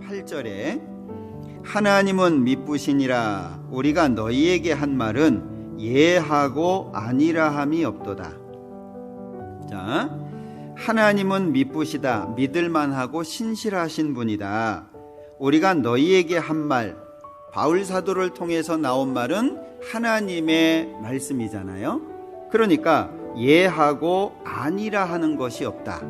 8절에 하나님은 미쁘시니라 우리가 너희에게 한 말은 예하고 아니라함이 없도다. 자, 하나님은 미쁘시다, 믿을만하고 신실하신 분이다. 우리가 너희에게 한 말, 바울 사도를 통해서 나온 말은 하나님의 말씀이잖아요. 그러니까 예하고 아니라 하는 것이 없다.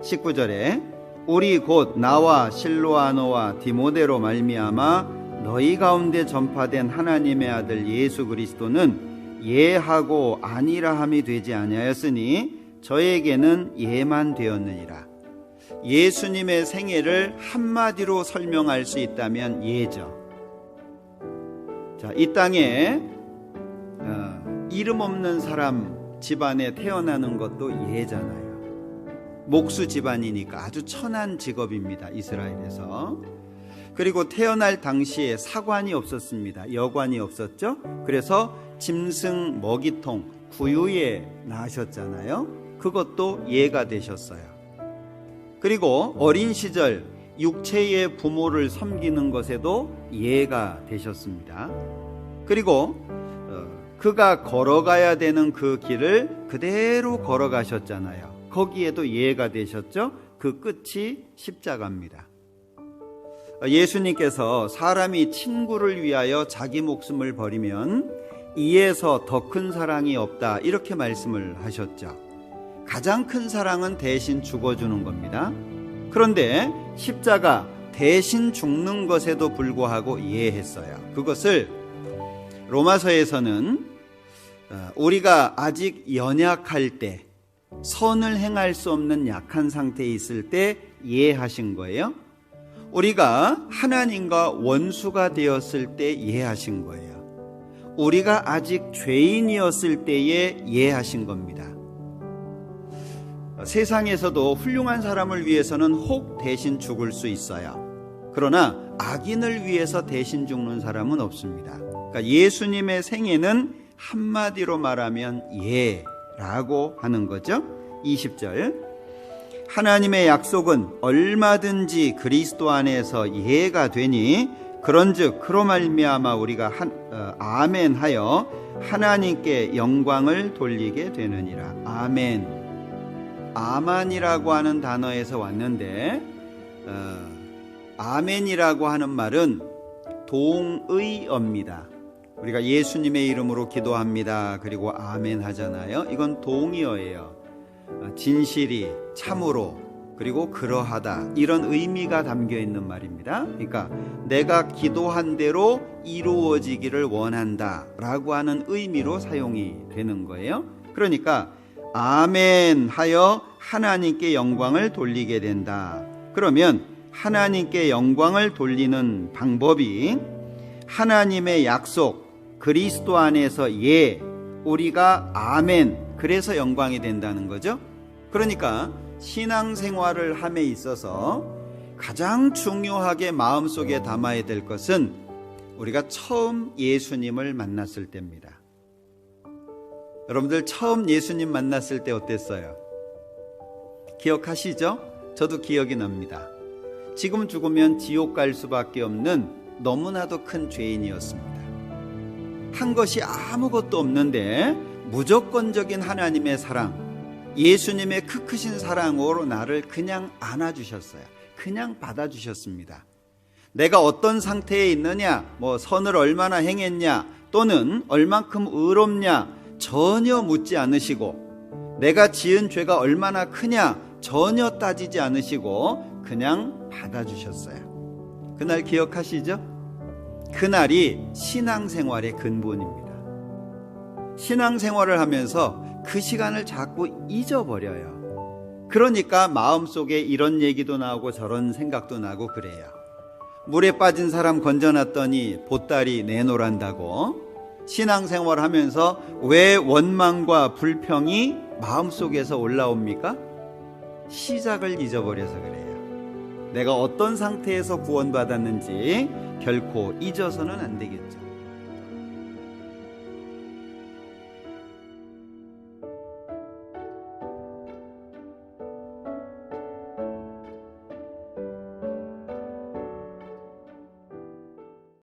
19절에 우리 곧 나와 실로아노와 디모데로 말미암아 너희 가운데 전파된 하나님의 아들 예수 그리스도는 예하고 아니라함이 되지 아니하였으니 저에게는 예만 되었느니라. 예수님의 생애를 한마디로 설명할 수 있다면 예죠. 자, 이 땅에 이름 없는 사람 집안에 태어나는 것도 예잖아요. 목수 집안이니까 아주 천한 직업입니다, 이스라엘에서. 그리고 태어날 당시에 사관이 없었습니다. 여관이 없었죠. 그래서 짐승 먹이통 구유에 낳으셨잖아요. 그것도 예가 되셨어요. 그리고 어린 시절 육체의 부모를 섬기는 것에도 예가 되셨습니다. 그리고 그가 걸어가야 되는 그 길을 그대로 걸어가셨잖아요. 거기에도 예가 되셨죠. 그 끝이 십자가입니다. 예수님께서 사람이 친구를 위하여 자기 목숨을 버리면 이에서 더 큰 사랑이 없다, 이렇게 말씀을 하셨죠. 가장 큰 사랑은 대신 죽어주는 겁니다. 그런데 십자가 대신 죽는 것에도 불구하고 예했어요. 그것을 로마서에서는 우리가 아직 연약할 때, 선을 행할 수 없는 약한 상태에 있을 때 예하신 거예요. 우리가 하나님과 원수가 되었을 때 예하신 거예요. 우리가 아직 죄인이었을 때에 예하신 겁니다. 세상에서도 훌륭한 사람을 위해서는 혹 대신 죽을 수 있어요. 그러나 악인을 위해서 대신 죽는 사람은 없습니다. 그러니까 예수님의 생애는 한마디로 말하면 예라고 하는 거죠. 20절 하나님의 약속은 얼마든지 그리스도 안에서 예가 되니 그런즉 그로 말미암아 우리가 아멘하여 하나님께 영광을 돌리게 되느니라. 아멘. 아만이라고 하는 단어에서 왔는데 아멘이라고 하는 말은 동의어입니다. 우리가 예수님의 이름으로 기도합니다. 그리고 아멘 하잖아요. 이건 동의어예요. 진실이, 참으로, 그리고 그러하다, 이런 의미가 담겨 있는 말입니다. 그러니까 내가 기도한 대로 이루어지기를 원한다 라고 하는 의미로 사용이 되는 거예요. 그러니까 아멘 하여 하나님께 영광을 돌리게 된다. 그러면 하나님께 영광을 돌리는 방법이 하나님의 약속, 그리스도 안에서 예, 우리가 아멘, 그래서 영광이 된다는 거죠. 그러니까 신앙생활을 함에 있어서 가장 중요하게 마음속에 담아야 될 것은 우리가 처음 예수님을 만났을 때입니다. 여러분들 처음 예수님 만났을 때 어땠어요? 기억하시죠? 저도 기억이 납니다. 지금 죽으면 지옥 갈 수밖에 없는 너무나도 큰 죄인이었습니다. 한 것이 아무것도 없는데 무조건적인 하나님의 사랑, 예수님의 크신 사랑으로 나를 그냥 안아주셨어요. 그냥 받아주셨습니다. 내가 어떤 상태에 있느냐, 선을 얼마나 행했냐, 또는 얼만큼 의롭냐 전혀 묻지 않으시고, 내가 지은 죄가 얼마나 크냐 전혀 따지지 않으시고 그냥 받아주셨어요. 그날 기억하시죠? 그날이 신앙생활의 근본입니다. 신앙생활을 하면서 그 시간을 자꾸 잊어버려요. 그러니까 마음속에 이런 얘기도 나오고 저런 생각도 나고 그래요. 물에 빠진 사람 건져놨더니 보따리 내놓으란다고. 신앙생활 하면서 왜 원망과 불평이 마음속에서 올라옵니까? 시작을 잊어버려서 그래요. 내가 어떤 상태에서 구원받았는지 결코 잊어서는 안 되겠죠.